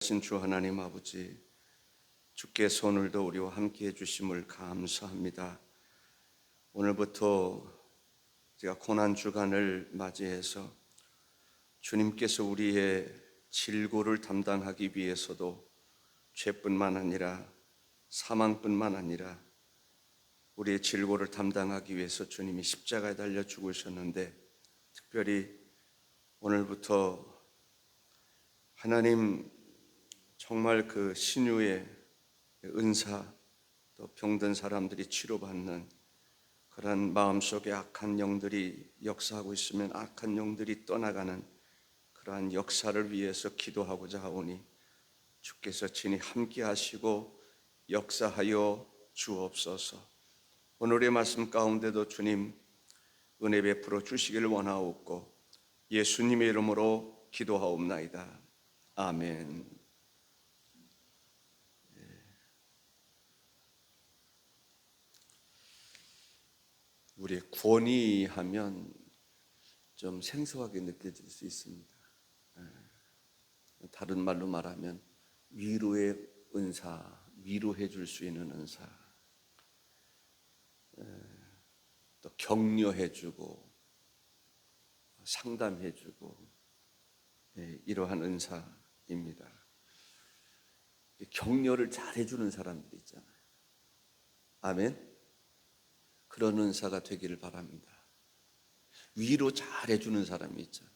신 주 하나님 아버지, 주께서 오늘도 우리와 함께 해주심을 감사합니다. 오늘부터 제가 고난주간을 맞이해서 주님께서 우리의 질고를 담당하기 위해서도 죄뿐만 아니라 사망뿐만 아니라 우리의 질고를 담당하기 위해서 주님이 십자가에 달려 죽으셨는데, 특별히 오늘부터 하나님 정말 그 신유의 은사, 또 병든 사람들이 치료받는 그런 마음속에 악한 영들이 역사하고 있으면 악한 영들이 떠나가는 그러한 역사를 위해서 기도하고자 하오니 주께서 친히 함께 하시고 역사하여 주옵소서. 오늘의 말씀 가운데도 주님 은혜 베풀어 주시기를 원하옵고 예수님의 이름으로 기도하옵나이다. 아멘. 우리의 권위하면 좀 생소하게 느껴질 수 있습니다. 다른 말로 말하면 위로의 은사, 위로해 줄 수 있는 은사, 또 격려해 주고 상담해 주고, 이러한 은사입니다. 격려를 잘해 주는 사람들이 있잖아요. 아멘. 그런 은사가 되기를 바랍니다. 위로 잘 해주는 사람이 있잖아요.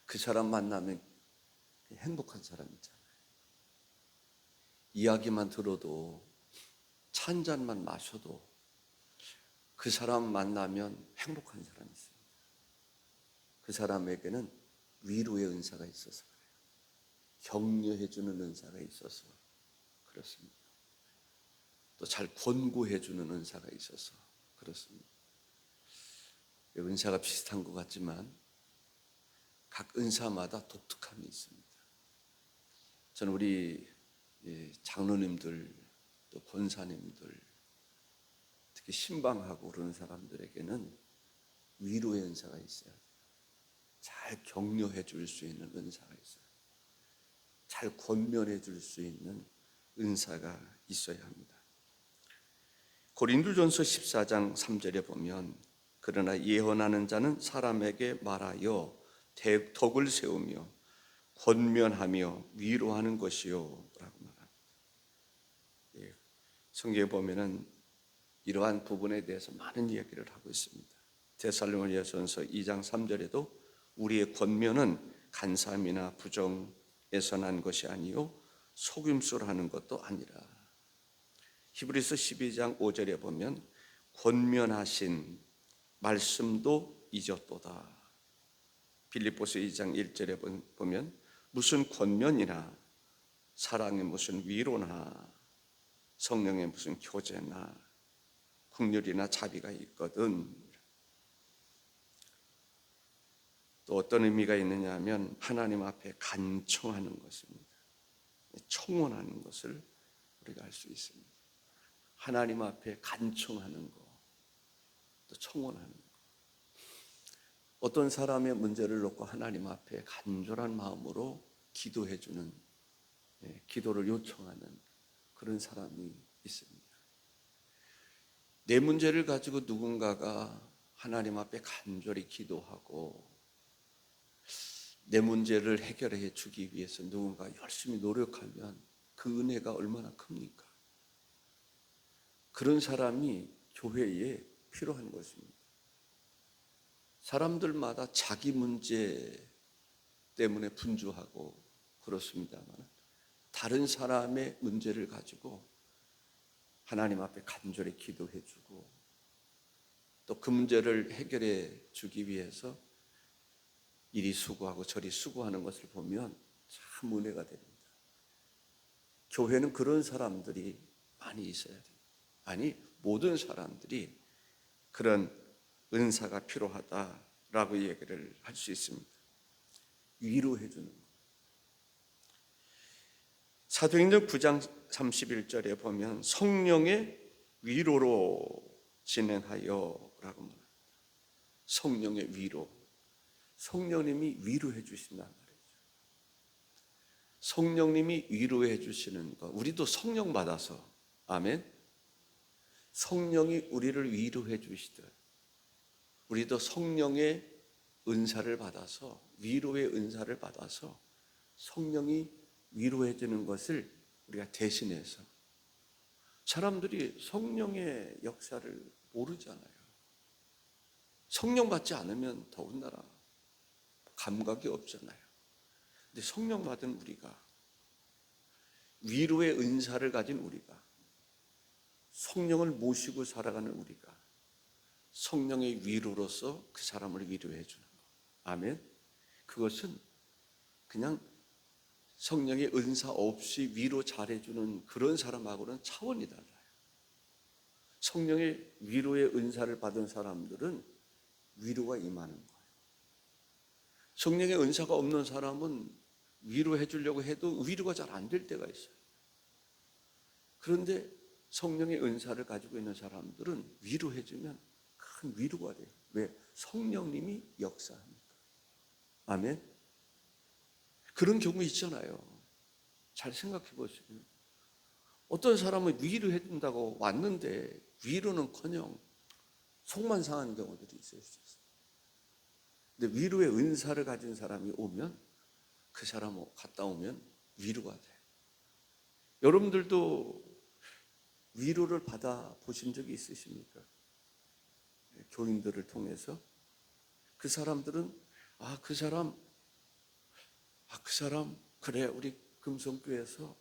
그 사람 만나면 행복한 사람 있잖아요. 이야기만 들어도, 차 한 잔만 마셔도 그 사람 만나면 행복한 사람이 있습니다. 그 사람에게는 위로의 은사가 있어서 그래요. 격려해주는 은사가 있어서 그렇습니다. 또 잘 권고해주는 은사가 있어서 그렇습니다. 은사가 비슷한 것 같지만 각 은사마다 독특함이 있습니다. 저는 우리 장로님들, 또 권사님들, 특히 신방하고 그러는 사람들에게는 위로의 은사가 있어야 돼요. 잘 격려해 줄 수 있는 은사가 있어요. 잘 권면해 줄 수 있는 은사가 있어야 합니다. 고린도전서 14장 3절에 보면 그러나 예언하는 자는 사람에게 말하여 덕을 세우며 권면하며 위로하는 것이요 라고 말합니다. 성경에 보면은 이러한 부분에 대해서 많은 이야기를 하고 있습니다. 데살로니가전서 2장 3절에도 우리의 권면은 간사함이나 부정에서 난 것이 아니요 속임수로 하는 것도 아니라, 히브리서 12장 5절에 보면 권면하신 말씀도 잊었도다. 빌립보서 2장 1절에 보면 무슨 권면이나 사랑의 무슨 위로나 성령의 무슨 교제나 긍휼이나 자비가 있거든. 또 어떤 의미가 있느냐 하면 하나님 앞에 간청하는 것입니다. 청원하는 것을 우리가 알 수 있습니다. 하나님 앞에 간청하는 것, 또 청원하는 것. 어떤 사람의 문제를 놓고 하나님 앞에 간절한 마음으로 기도해주는, 기도를 요청하는 그런 사람이 있습니다. 내 문제를 가지고 누군가가 하나님 앞에 간절히 기도하고 내 문제를 해결해 주기 위해서 누군가 열심히 노력하면 그 은혜가 얼마나 큽니까? 그런 사람이 교회에 필요한 것입니다. 사람들마다 자기 문제 때문에 분주하고 그렇습니다만, 다른 사람의 문제를 가지고 하나님 앞에 간절히 기도해 주고 또 그 문제를 해결해 주기 위해서 이리 수고하고 저리 수고하는 것을 보면 참 은혜가 됩니다. 교회는 그런 사람들이 많이 있어야 됩니다. 아니, 모든 사람들이 그런 은사가 필요하다라고 얘기를 할 수 있습니다. 위로해 주는 것. 사도행전 9장 31절에 보면 성령의 위로로 진행하여 라고 말합니다. 성령의 위로. 성령님이 위로해 주신단 말이죠. 성령님이 위로해 주시는 것, 우리도 성령 받아서, 아멘, 성령이 우리를 위로해 주시듯 우리도 성령의 은사를 받아서, 위로의 은사를 받아서 성령이 위로해 주는 것을 우리가 대신해서, 사람들이 성령의 역사를 모르잖아요. 성령 받지 않으면 더군다나 감각이 없잖아요. 근데 성령 받은 우리가, 위로의 은사를 가진 우리가, 성령을 모시고 살아가는 우리가 성령의 위로로서 그 사람을 위로해 주는 것. 아멘. 그것은 그냥 성령의 은사 없이 위로 잘해주는 그런 사람하고는 차원이 달라요. 성령의 위로의 은사를 받은 사람들은 위로가 임하는 거예요. 성령의 은사가 없는 사람은 위로해 주려고 해도 위로가 잘 안 될 때가 있어요. 그런데 성령의 은사를 가지고 있는 사람들은 위로해 주면 큰 위로가 돼요. 왜? 성령님이 역사하니까. 아멘. 그런 경우 있잖아요. 잘 생각해 보시면 어떤 사람은 위로해 준다고 왔는데 위로는커녕 속만 상하는 경우들이 있을 수 있어요. 근데 위로의 은사를 가진 사람이 오면, 그 사람 갔다 오면 위로가 돼. 여러분들도 위로를 받아 보신 적이 있으십니까? 교인들을 통해서 그 사람들은 그 사람 그래, 우리 금성교회에서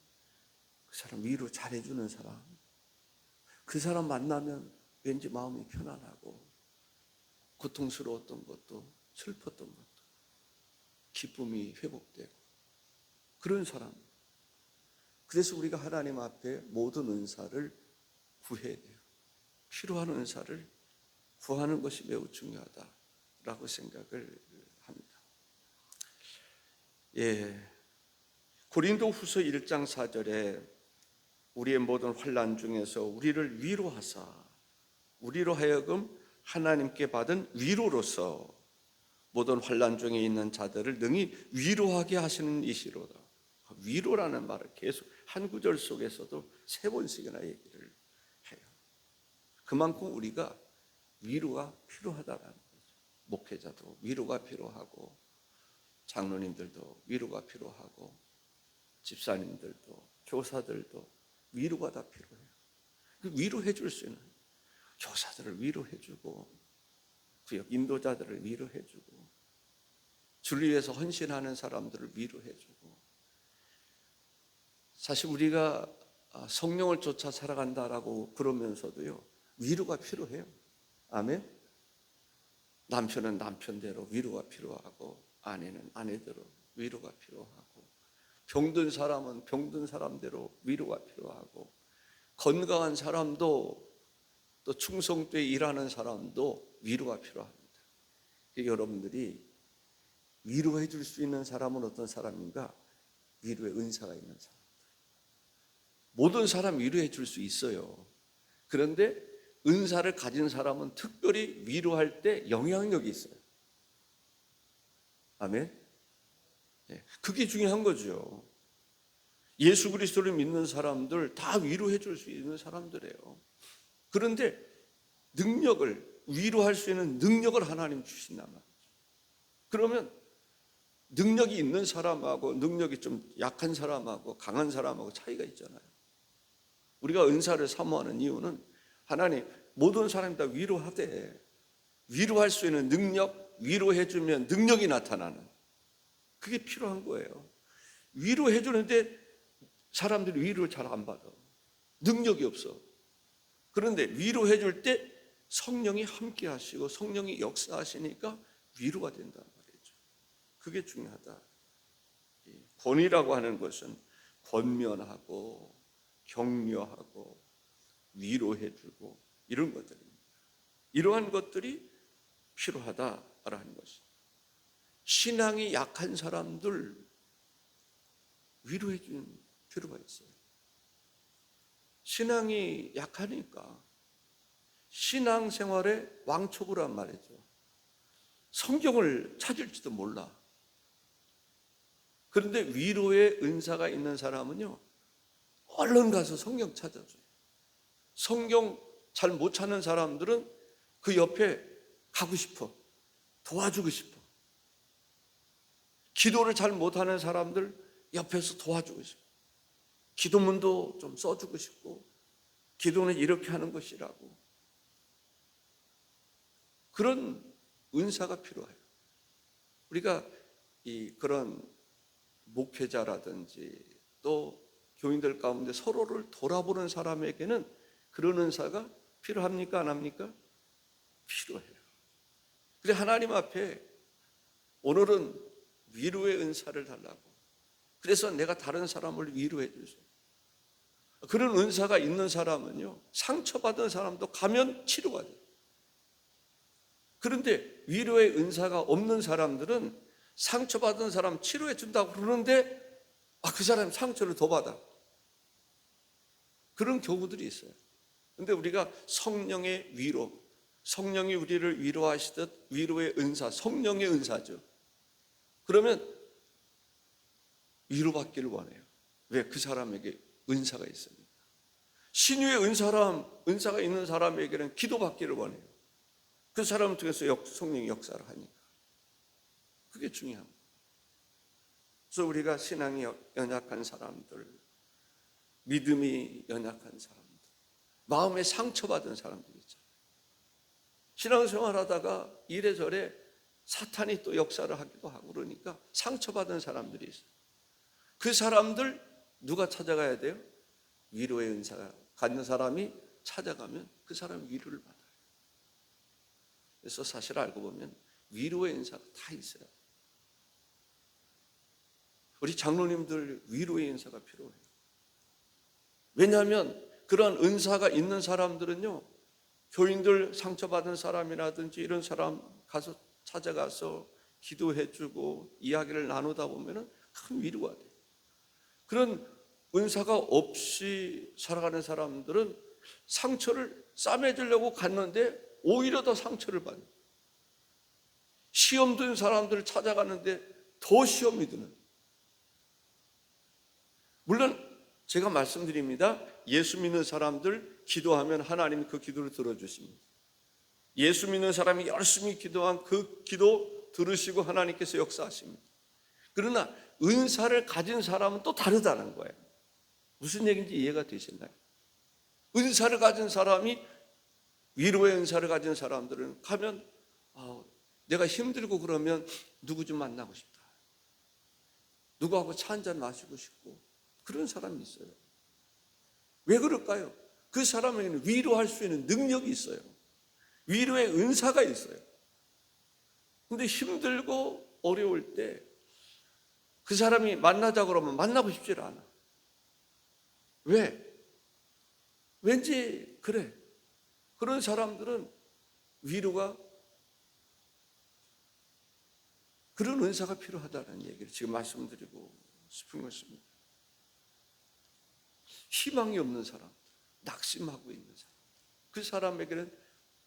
그 사람 위로 잘해주는 사람, 그 사람 만나면 왠지 마음이 편안하고 고통스러웠던 것도 슬펐던 것도 기쁨이 회복되고, 그런 사람. 그래서 우리가 하나님 앞에 모든 은사를 구해야 돼요. 필요한 은사를 구하는 것이 매우 중요하다라고 생각을 합니다. 고린도후서 1장 4절에 우리의 모든 환난 중에서 우리를 위로하사 우리로 하여금 하나님께 받은 위로로서 모든 환난 중에 있는 자들을 능히 위로하게 하시는 이시로다. 위로라는 말을 계속 한 구절 속에서도 3번씩이나 얘기를 해요. 그만큼 우리가 위로가 필요하다라는 거죠. 목회자도 위로가 필요하고, 장로님들도 위로가 필요하고, 집사님들도, 교사들도 위로가 다 필요해요. 그 위로해 줄 수 있는 교사들을 위로해 주고, 구역 인도자들을 위로해 주고, 주를 위해서 헌신하는 사람들을 위로해 주고. 사실 우리가 성령을 쫓아 살아간다라고 그러면서도요, 위로가 필요해요. 아멘. 남편은 남편대로 위로가 필요하고, 아내는 아내대로 위로가 필요하고, 병든 사람은 병든 사람대로 위로가 필요하고, 건강한 사람도, 또 충성되게 일하는 사람도 위로가 필요합니다. 여러분들이 위로해 줄 수 있는 사람은 어떤 사람인가? 위로의 은사가 있는 사람. 모든 사람 위로해 줄 수 있어요. 그런데 은사를 가진 사람은 특별히 위로할 때 영향력이 있어요. 아멘. 그게 중요한 거죠. 예수 그리스도를 믿는 사람들 다 위로해 줄 수 있는 사람들이에요. 그런데 능력을, 위로할 수 있는 능력을 하나님 주신단 말이죠. 그러면 능력이 있는 사람하고 능력이 좀 약한 사람하고 강한 사람하고 차이가 있잖아요. 우리가 은사를 사모하는 이유는 하나님 모든 사람이 다 위로하되, 위로할 수 있는 능력, 위로해 주면 능력이 나타나는, 그게 필요한 거예요. 위로해 주는데 사람들이 위로를 잘 안 받아. 능력이 없어. 그런데 위로해 줄 때 성령이 함께 하시고 성령이 역사하시니까 위로가 된단 말이죠. 그게 중요하다. 권위라고 하는 것은 권면하고 격려하고 위로해 주고 이런 것들입니다. 이러한 것들이 필요하다라는 것입니다. 신앙이 약한 사람들 위로해 주는 필요가 있어요. 신앙이 약하니까 신앙생활에 왕초보란 말이죠. 성경을 찾을지도 몰라. 그런데 위로의 은사가 있는 사람은요, 얼른 가서 성경 찾아줘요. 성경 잘 못 찾는 사람들은 그 옆에 가고 싶어. 도와주고 싶어. 기도를 잘 못하는 사람들 옆에서 도와주고 싶어. 기도문도 좀 써주고 싶고, 기도는 이렇게 하는 것이라고. 그런 은사가 필요해요. 우리가 그런 목회자라든지 또 교인들 가운데 서로를 돌아보는 사람에게는 그런 은사가 필요합니까? 안 합니까? 필요해요. 그래, 하나님 앞에 오늘은 위로의 은사를 달라고. 그래서 내가 다른 사람을 위로해 주세요. 그런 은사가 있는 사람은요, 상처받은 사람도 가면 치료가 돼요. 그런데 위로의 은사가 없는 사람들은 상처받은 사람 치료해 준다고 그러는데 그 사람이 상처를 더 받아. 그런 경우들이 있어요. 그런데 우리가 성령의 위로, 성령이 우리를 위로하시듯 위로의 은사, 성령의 은사죠. 그러면 위로받기를 원해요. 왜? 그 사람에게 은사가 있습니다. 신유의 은사가 있는 사람에게는 기도받기를 원해요. 그 사람을 통해서 성령의 역사를 하니까. 그게 중요합니다. 그래서 우리가 신앙이 연약한 사람들, 믿음이 연약한 사람들, 마음에 상처받은 사람들 있잖아요. 신앙생활 하다가 이래저래 사탄이 또 역사를 하기도 하고 그러니까 상처받은 사람들이 있어요. 그 사람들 누가 찾아가야 돼요? 위로의 은사가 갖는 사람이 찾아가면 그 사람이 위로를 받아요. 그래서 사실 알고 보면 위로의 은사가 다 있어요. 우리 장로님들 위로의 은사가 필요해요. 왜냐하면 그런 은사가 있는 사람들은요, 교인들 상처받은 사람이라든지 이런 사람 가서 찾아가서 기도해주고 이야기를 나누다 보면 큰 위로가 돼요. 그런 은사가 없이 살아가는 사람들은 상처를 싸매주려고 갔는데 오히려 더 상처를 받는, 시험 든 사람들을 찾아가는데 더 시험이 드는. 물론 제가 말씀드립니다. 예수 믿는 사람들 기도하면 하나님이 그 기도를 들어주십니다. 예수 믿는 사람이 열심히 기도한 그 기도 들으시고 하나님께서 역사하십니다. 그러나 은사를 가진 사람은 또 다르다는 거예요. 무슨 얘기인지 이해가 되시나요? 은사를 가진 사람이, 위로의 은사를 가진 사람들은 가면 내가 힘들고 그러면 누구 좀 만나고 싶다. 누구하고 차 한잔 마시고 싶고 그런 사람이 있어요. 왜 그럴까요? 그 사람에게는 위로할 수 있는 능력이 있어요. 위로의 은사가 있어요. 근데 힘들고 어려울 때 그 사람이 만나자 그러면 만나고 싶지 않아. 왜? 왠지 그래. 그런 사람들은 위로가, 그런 은사가 필요하다는 얘기를 지금 말씀드리고 싶은 것입니다. 희망이 없는 사람, 낙심하고 있는 사람, 그 사람에게는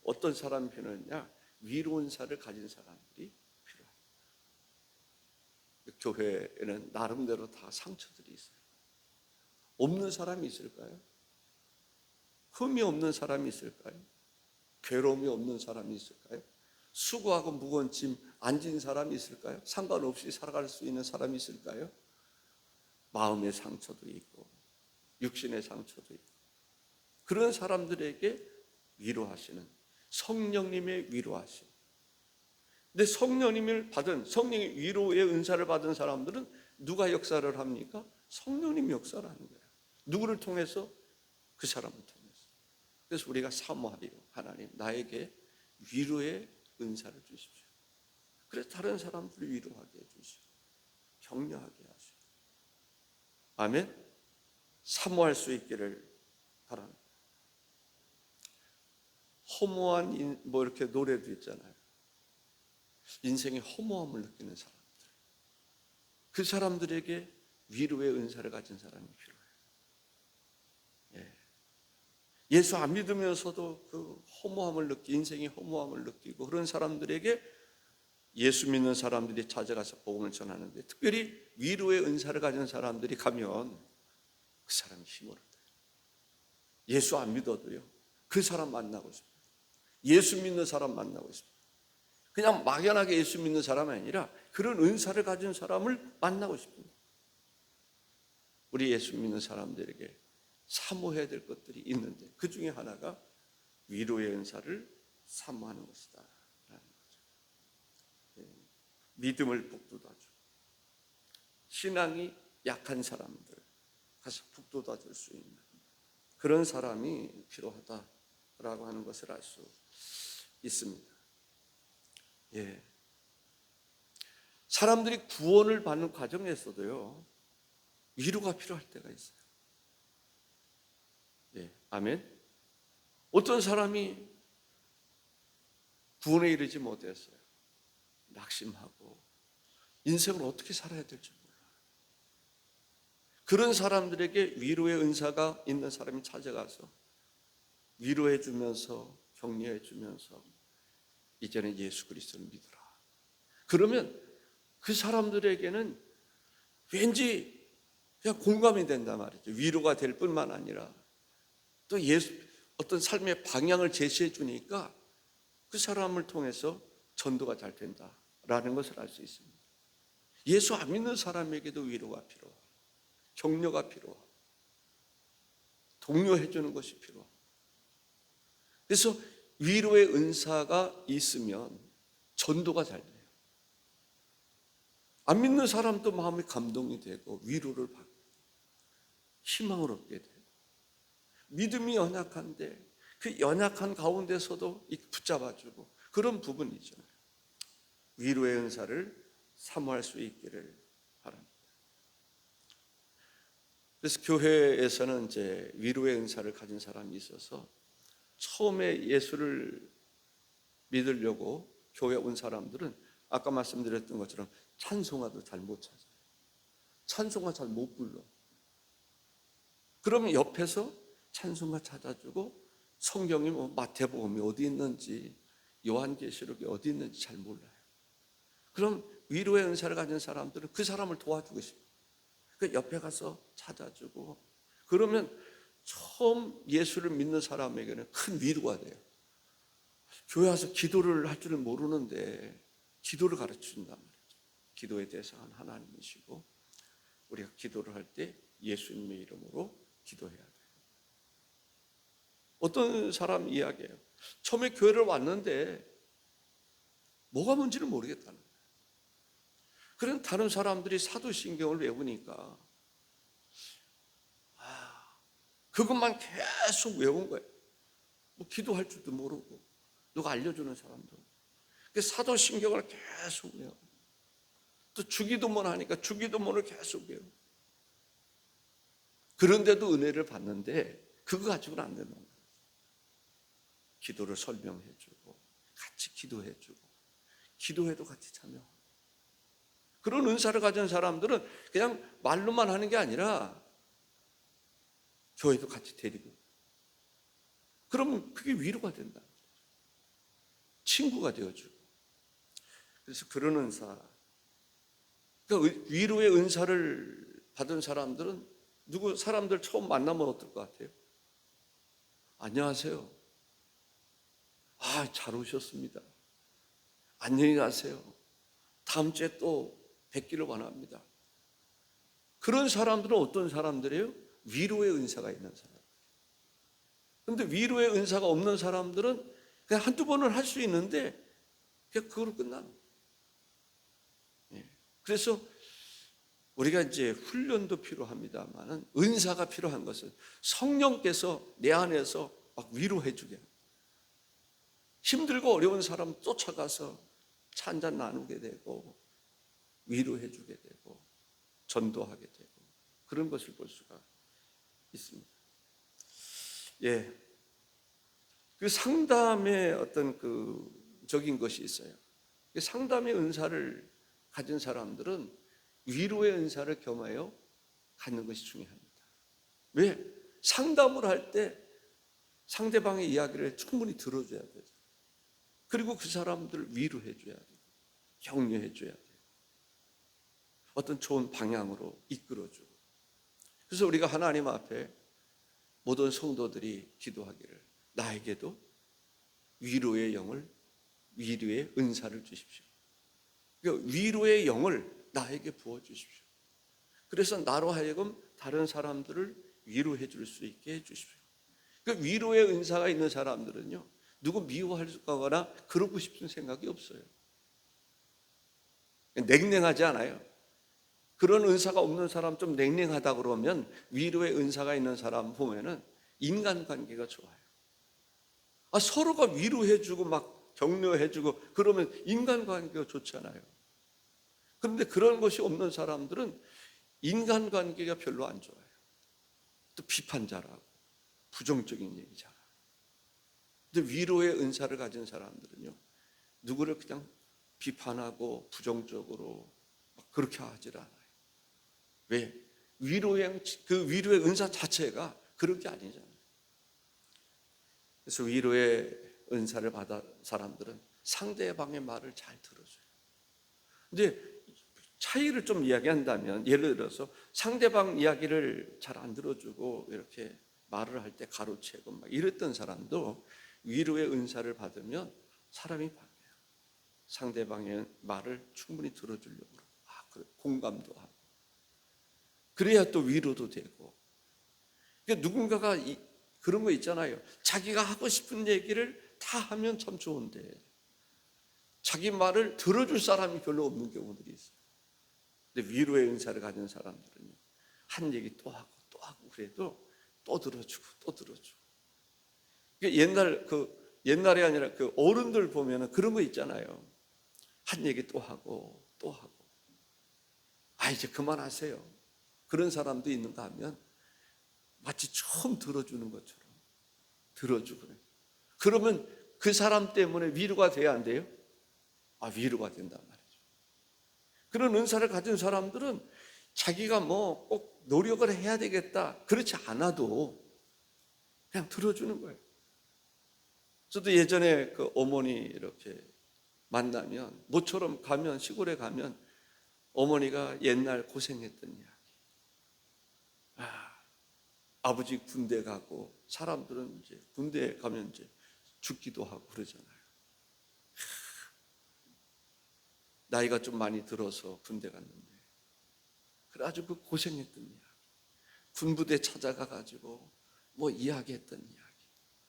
어떤 사람이 필요하냐? 위로 은사를 가진 사람들이 필요합니다. 교회에는 나름대로 다 상처들이 있어요. 없는 사람이 있을까요? 흠이 없는 사람이 있을까요? 괴로움이 없는 사람이 있을까요? 수고하고 무거운 짐 안 진 사람이 있을까요? 상관없이 살아갈 수 있는 사람이 있을까요? 마음의 상처도 있고 육신의 상처도 있고 그런 사람들에게 위로하시는 성령님의 위로하심. 근데 성령님을 받은, 성령의 위로의 은사를 받은 사람들은 누가 역사를 합니까? 성령님이 역사를 하는 거예요. 누구를 통해서? 그 사람을 통해서. 그래서 우리가 사모하리요. 하나님, 나에게 위로의 은사를 주십시오. 그래서 다른 사람들을 위로하게 해주시고 격려하게 하시고, 아멘. 사모할 수 있기를 바랍니다. 허무한 이렇게 노래도 있잖아요. 인생의 허무함을 느끼는 사람들, 그 사람들에게 위로의 은사를 가진 사람이 필요해요. 예수 안 믿으면서도 그 허무함을 인생의 허무함을 느끼고 그런 사람들에게 예수 믿는 사람들이 찾아가서 복음을 전하는데, 특별히 위로의 은사를 가진 사람들이 가면 그 사람이 힘을 얻어요. 예수 안 믿어도요, 그 사람 만나고 싶어요. 예수 믿는 사람 만나고 싶어요. 그냥 막연하게 예수 믿는 사람이 아니라 그런 은사를 가진 사람을 만나고 싶습니다. 우리 예수 믿는 사람들에게 사모해야 될 것들이 있는데, 그 중에 하나가 위로의 은사를 사모하는 것이다 라는 거죠. 믿음을 북돋아주고, 신앙이 약한 사람들 가서 북돋아줄 수 있는 그런 사람이 필요하다라고 하는 것을 알 수 있습니다. 사람들이 구원을 받는 과정에서도요, 위로가 필요할 때가 있어요. 아멘. 어떤 사람이 구원에 이르지 못했어요. 낙심하고 인생을 어떻게 살아야 될지 몰라요. 그런 사람들에게 위로의 은사가 있는 사람이 찾아가서 위로해 주면서, 격려해 주면서 이제는 예수 그리스도를 믿어라. 그러면 그 사람들에게는 왠지 그냥 공감이 된단 말이죠. 위로가 될 뿐만 아니라 또 어떤 삶의 방향을 제시해 주니까 그 사람을 통해서 전도가 잘 된다라는 것을 알 수 있습니다. 예수 안 믿는 사람에게도 위로가 필요하고, 격려가 필요하고, 독려해 주는 것이 필요하고. 그래서 위로의 은사가 있으면 전도가 잘 돼요. 안 믿는 사람도 마음이 감동이 되고 위로를 받고 희망을 얻게 돼요. 믿음이 연약한데 그 연약한 가운데서도 붙잡아주고 그런 부분이죠. 위로의 은사를 사모할 수 있기를 바랍니다. 그래서 교회에서는 이제 위로의 은사를 가진 사람이 있어서 처음에 예수를 믿으려고 교회 온 사람들은 아까 말씀드렸던 것처럼 찬송가도 잘 못 찾아요. 찬송가 잘 못 불러. 그러면 옆에서 찬송가 찾아주고 성경이 마태복음이 어디 있는지, 요한계시록이 어디 있는지 잘 몰라요. 그럼 위로의 은사를 가진 사람들은 그 사람을 도와주고 싶어요. 그 옆에 가서 찾아주고, 그러면 처음 예수를 믿는 사람에게는 큰 위로가 돼요. 교회 와서 기도를 할 줄은 모르는데 기도를 가르쳐 준단 말이죠. 기도의 대상은 하나님이시고 우리가 기도를 할 때 예수님의 이름으로 기도해야 돼요. 어떤 사람 이야기예요. 처음에 교회를 왔는데 뭐가 뭔지를 모르겠다는 거예요. 그런 다른 사람들이 사도신경을 외우니까 그것만 계속 외운 거예요. 뭐 기도할 줄도 모르고 누가 알려주는 사람도. 사도신경을 계속 외워. 또 주기도문 하니까 주기도문을 계속 외워. 그런데도 은혜를 받는데 그거 가지고는 안 된다는 거예요. 기도를 설명해주고 같이 기도해주고 기도회도 같이 참여하고. 그런 은사를 가진 사람들은 그냥 말로만 하는 게 아니라 교회도 같이 데리고, 그러면 그게 위로가 된다. 친구가 되어주고. 그래서 그런 은사, 그러니까 위로의 은사를 받은 사람들은 사람들 처음 만나면 어떨 것 같아요? 안녕하세요. 잘 오셨습니다. 안녕히 가세요. 다음 주에 또 뵙기를 원합니다. 그런 사람들은 어떤 사람들이에요? 위로의 은사가 있는 사람. 그런데 위로의 은사가 없는 사람들은 그냥 한두 번은 할 수 있는데 그냥 그걸로 끝나는 거예요. 그래서 우리가 이제 훈련도 필요합니다만은 은사가 필요한 것은 성령께서 내 안에서 막 위로해 주게 합니다. 힘들고 어려운 사람 쫓아가서 차 한잔 나누게 되고 위로해 주게 되고 전도하게 되고 그런 것을 볼 수가 있습니다. 그 상담의 어떤 적인 것이 있어요. 상담의 은사를 가진 사람들은 위로의 은사를 겸하여 갖는 것이 중요합니다. 왜? 상담을 할 때 상대방의 이야기를 충분히 들어줘야 돼요. 그리고 그 사람들을 위로해 줘야 돼요. 격려해 줘야 돼요. 어떤 좋은 방향으로 이끌어주고. 그래서 우리가 하나님 앞에 모든 성도들이 기도하기를 나에게도 위로의 영을, 위로의 은사를 주십시오. 그러니까 위로의 영을 나에게 부어주십시오. 그래서 나로 하여금 다른 사람들을 위로해 줄 수 있게 해주십시오. 그 위로의 은사가 있는 사람들은요, 누구 미워하거나 그러고 싶은 생각이 없어요. 냉랭하지 않아요. 그런 은사가 없는 사람, 좀 냉랭하다 그러면 위로의 은사가 있는 사람 보면은 인간관계가 좋아요. 서로가 위로해주고 막 격려해주고 그러면 인간관계가 좋잖아요. 그런데 그런 것이 없는 사람들은 인간관계가 별로 안 좋아요. 또 비판자라고 부정적인 얘기 잘하고. 근데 위로의 은사를 가진 사람들은요, 누구를 그냥 비판하고 부정적으로 막 그렇게 하질 않아요. 왜? 그 위로의 은사 자체가 그런 게 아니잖아요. 그래서 위로의 은사를 받은 사람들은 상대방의 말을 잘 들어줘요. 근데 차이를 좀 이야기한다면, 예를 들어서 상대방 이야기를 잘 안 들어주고 이렇게 말을 할 때 가로채고 막 이랬던 사람도 위로의 은사를 받으면 사람이 바뀌어요. 상대방의 말을 충분히 들어주려고 그래, 공감도 하고, 그래야 또 위로도 되고. 그러니까 누군가가 그런 거 있잖아요. 자기가 하고 싶은 얘기를 다 하면 참 좋은데 자기 말을 들어줄 사람이 별로 없는 경우들이 있어요. 근데 위로의 은사를 가진 사람들은요, 한 얘기 또 하고 또 하고 그래도 또 들어주고 또 들어주고. 옛날에 아니라 그 어른들 보면은 그런 거 있잖아요. 한 얘기 또 하고 또 하고. 이제 그만하세요. 그런 사람도 있는가 하면 마치 처음 들어주는 것처럼 들어주고 그래요. 그러면 그 사람 때문에 위로가 돼야 안 돼요? 위로가 된단 말이죠. 그런 은사를 가진 사람들은 자기가 뭐 꼭 노력을 해야 되겠다 그렇지 않아도 그냥 들어주는 거예요. 저도 예전에 그 어머니 이렇게 만나면, 모처럼 가면, 시골에 가면 어머니가 옛날 고생했던 이야기, 아버지 군대 가고, 사람들은 이제 군대 가면 이제 죽기도 하고 그러잖아요. 나이가 좀 많이 들어서 군대 갔는데, 그래가지고 그 고생했던 이야기, 군부대 찾아가 가지고 뭐 이야기했던 이야기,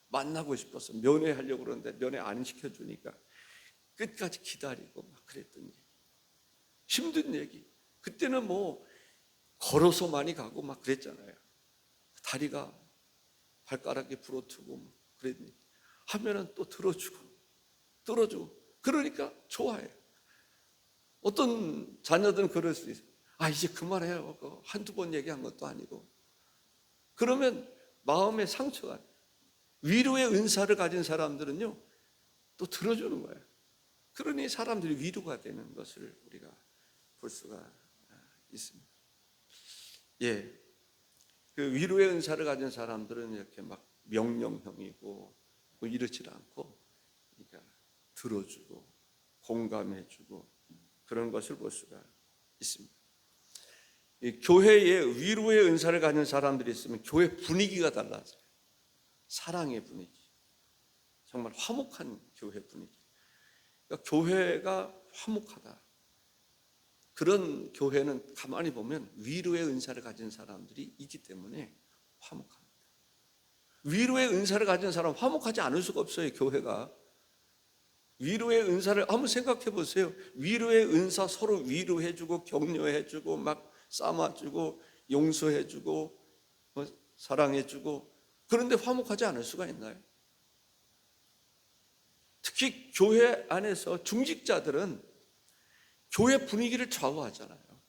만나고 싶어서 면회하려고 그러는데 면회 안 시켜주니까 끝까지 기다리고 막 그랬던 얘기, 힘든 얘기. 그때는 뭐 걸어서 많이 가고 막 그랬잖아요. 다리가 발가락에 부러뜨고 막 그랬니 하면은 또 들어주고 그러니까 좋아해요. 어떤 자녀들은 그럴 수 있어요. 이제 그만해요. 한두 번 얘기한 것도 아니고. 그러면 마음에 상처가, 위로의 은사를 가진 사람들은요 또 들어주는 거예요. 그러니 사람들이 위로가 되는 것을 우리가 볼 수가 있습니다. 그 위로의 은사를 가진 사람들은 이렇게 막 명령형이고 뭐 이렇지 않고, 그러니까 들어주고 공감해주고 그런 것을 볼 수가 있습니다. 이 교회에 위로의 은사를 가진 사람들이 있으면 교회 분위기가 달라져요. 사랑의 분위기, 정말 화목한 교회 분위기. 그러니까 교회가 화목하다, 그런 교회는 가만히 보면 위로의 은사를 가진 사람들이 있기 때문에 화목합니다. 위로의 은사를 가진 사람 화목하지 않을 수가 없어요. 교회가 위로의 은사를 한번 생각해 보세요. 위로의 은사, 서로 위로해주고 격려해주고 막 싸워주고 용서해주고 사랑해주고, 그런데 화목하지 않을 수가 있나요? 특히 교회 안에서 중직자들은 교회 분위기를 좌우하잖아요.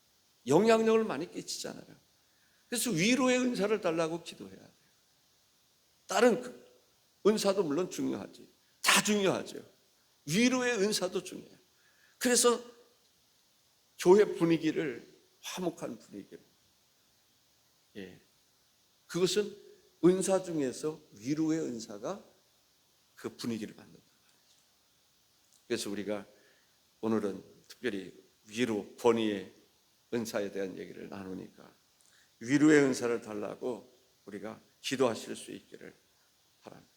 영향력을 많이 끼치잖아요. 그래서 위로의 은사를 달라고 기도해야 돼요. 다른 은사도 물론 중요하지, 다 중요하죠. 위로의 은사도 중요해요. 그래서 교회 분위기를 화목한 분위기로, 그것은 은사 중에서 위로의 은사가 그 분위기를 만든단 말이죠. 그래서 우리가 오늘은 특별히 위로, 권위의 은사에 대한 얘기를 나누니까 위로의 은사를 달라고 우리가 기도하실 수 있기를 바랍니다.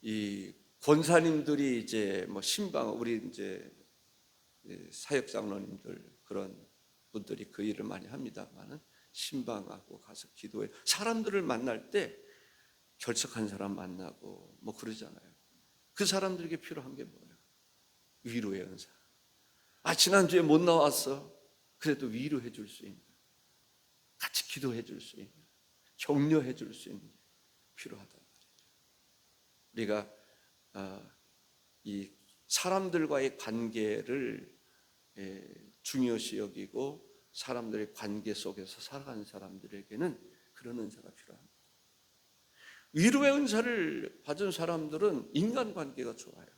이 권사님들이 이제 뭐 신방, 우리 이제 사역 장로님들 그런 분들이 그 일을 많이 합니다만은 신방하고 가서 기도해 사람들을 만날 때 결석한 사람 만나고 뭐 그러잖아요. 그 사람들에게 필요한 게 뭐예요? 위로의 은사. 지난주에 못 나왔어. 그래도 위로해 줄 수 있는, 같이 기도해 줄 수 있는, 격려해 줄 수 있는 게 필요하단 말이죠. 우리가 이 사람들과의 관계를 중요시 여기고 사람들의 관계 속에서 살아가는 사람들에게는 그런 은사가 필요합니다. 위로의 은사를 받은 사람들은 인간관계가 좋아요.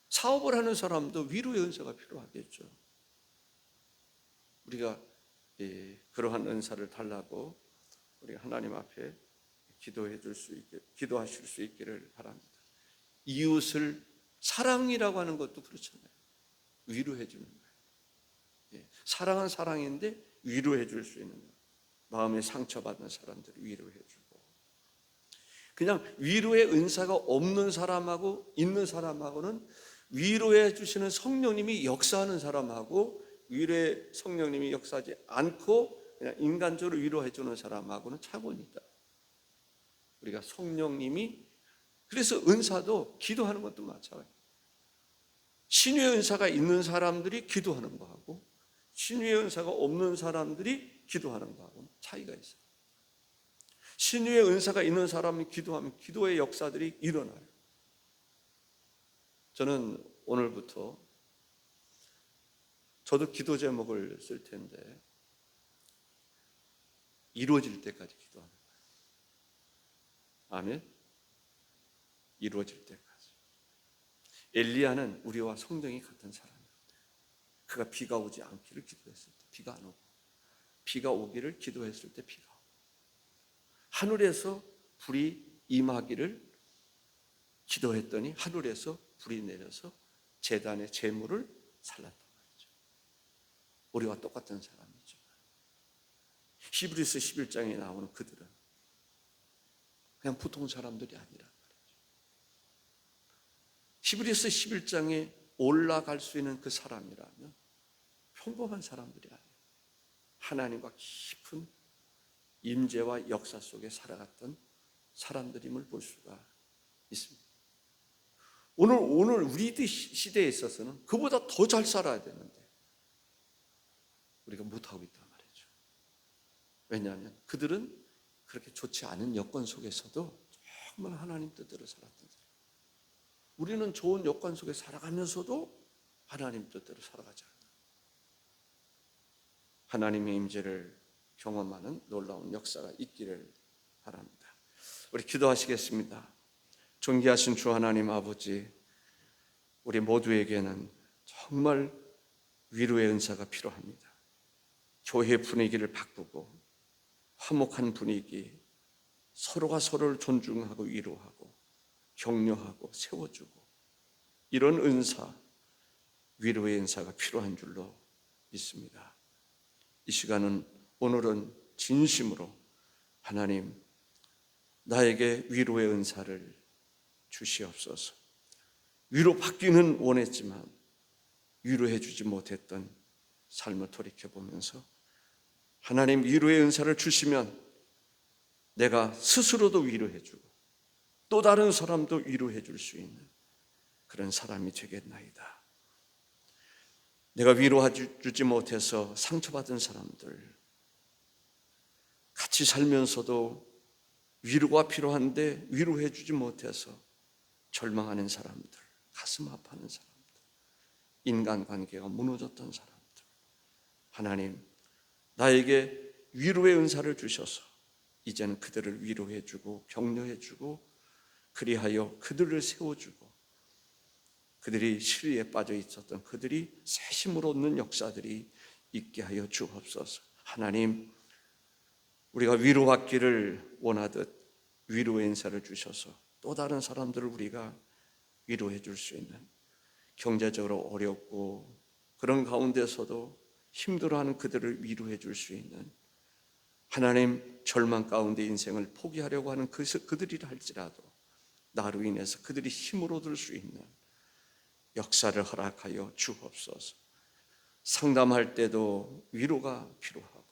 사업을 하는 사람도 위로의 은사가 필요하겠죠. 우리가 그러한 은사를 달라고 우리가 하나님 앞에 기도하실 수 있기를 바랍니다. 이웃을 사랑이라고 하는 것도 그렇잖아요. 위로해 주는 거예요. 사랑은 사랑인데 위로해 줄 수 있는 거예요. 마음에 상처받는 사람들을 위로해 주고, 그냥 위로의 은사가 없는 사람하고 있는 사람하고는 위로해 주시는 성령님이 역사하는 사람하고 위로의 성령님이 역사하지 않고 그냥 인간적으로 위로해 주는 사람하고는 차원이 있다. 우리가 성령님이, 그래서 은사도 기도하는 것도 마찬가지예요. 신유의 은사가 있는 사람들이 기도하는 거하고 신유의 은사가 없는 사람들이 기도하는 거하고는 차이가 있어요. 신유의 은사가 있는 사람이 기도하면 기도의 역사들이 일어나요. 저는 오늘부터 저도 기도 제목을 쓸 텐데 이루어질 때까지 기도하는 거예요. 아멘. 이루어질 때까지. 엘리야는 우리와 성정이 같은 사람이었대요. 그가 비가 오지 않기를 기도했을 때 비가 안 오고, 비가 오기를 기도했을 때 비가 오고, 하늘에서 불이 임하기를 기도했더니 하늘에서 불이 내려서 제단의 제물을 살랐단 말이죠. 우리와 똑같은 사람이죠. 히브리서 11장에 나오는 그들은 그냥 보통 사람들이 아니란 말이죠. 히브리서 11장에 올라갈 수 있는 그 사람이라면 평범한 사람들이 아니에요. 하나님과 깊은 임재와 역사 속에 살아갔던 사람들임을 볼 수가 있습니다. 오늘 우리 시대에 있어서는 그보다 더 잘 살아야 되는데 우리가 못하고 있단 말이죠. 왜냐하면 그들은 그렇게 좋지 않은 여건 속에서도 정말 하나님 뜻대로 살았던 사람. 우리는 좋은 여건 속에 살아가면서도 하나님 뜻대로 살아가지 않아요. 하나님의 임재를 경험하는 놀라운 역사가 있기를 바랍니다. 우리 기도하시겠습니다. 존귀하신 주 하나님 아버지, 우리 모두에게는 정말 위로의 은사가 필요합니다. 교회 분위기를 바꾸고 화목한 분위기, 서로가 서로를 존중하고 위로하고 격려하고 세워주고, 이런 은사, 위로의 은사가 필요한 줄로 믿습니다. 이 시간은 오늘은 진심으로 하나님, 나에게 위로의 은사를 주시옵소서. 위로 받기는 원했지만 위로해 주지 못했던 삶을 돌이켜보면서 하나님 위로의 은사를 주시면 내가 스스로도 위로해 주고 또 다른 사람도 위로해 줄 수 있는 그런 사람이 되겠나이다. 내가 위로해 주지 못해서 상처받은 사람들, 같이 살면서도 위로가 필요한데 위로해 주지 못해서 절망하는 사람들, 가슴 아파하는 사람들, 인간관계가 무너졌던 사람들, 하나님 나에게 위로의 은사를 주셔서 이제는 그들을 위로해 주고 격려해 주고 그리하여 그들을 세워주고 그들이 시리에 빠져 있었던 그들이 새 힘을 얻는 역사들이 있게 하여 주옵소서. 하나님, 우리가 위로받기를 원하듯 위로의 은사를 주셔서 또 다른 사람들을 우리가 위로해 줄 수 있는 경제적으로 어렵고 그런 가운데서도 힘들어하는 그들을 위로해 줄 수 있는, 하나님 절망 가운데 인생을 포기하려고 하는 그들이라 할지라도 나로 인해서 그들이 힘을 얻을 수 있는 역사를 허락하여 주옵소서. 상담할 때도 위로가 필요하고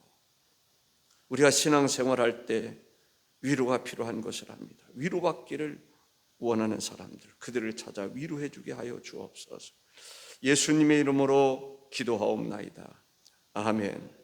우리가 신앙생활할 때 위로가 필요한 것을 압니다. 위로받기를 원하는 사람들, 그들을 찾아 위로해 주게 하여 주옵소서. 예수님의 이름으로 기도하옵나이다. 아멘.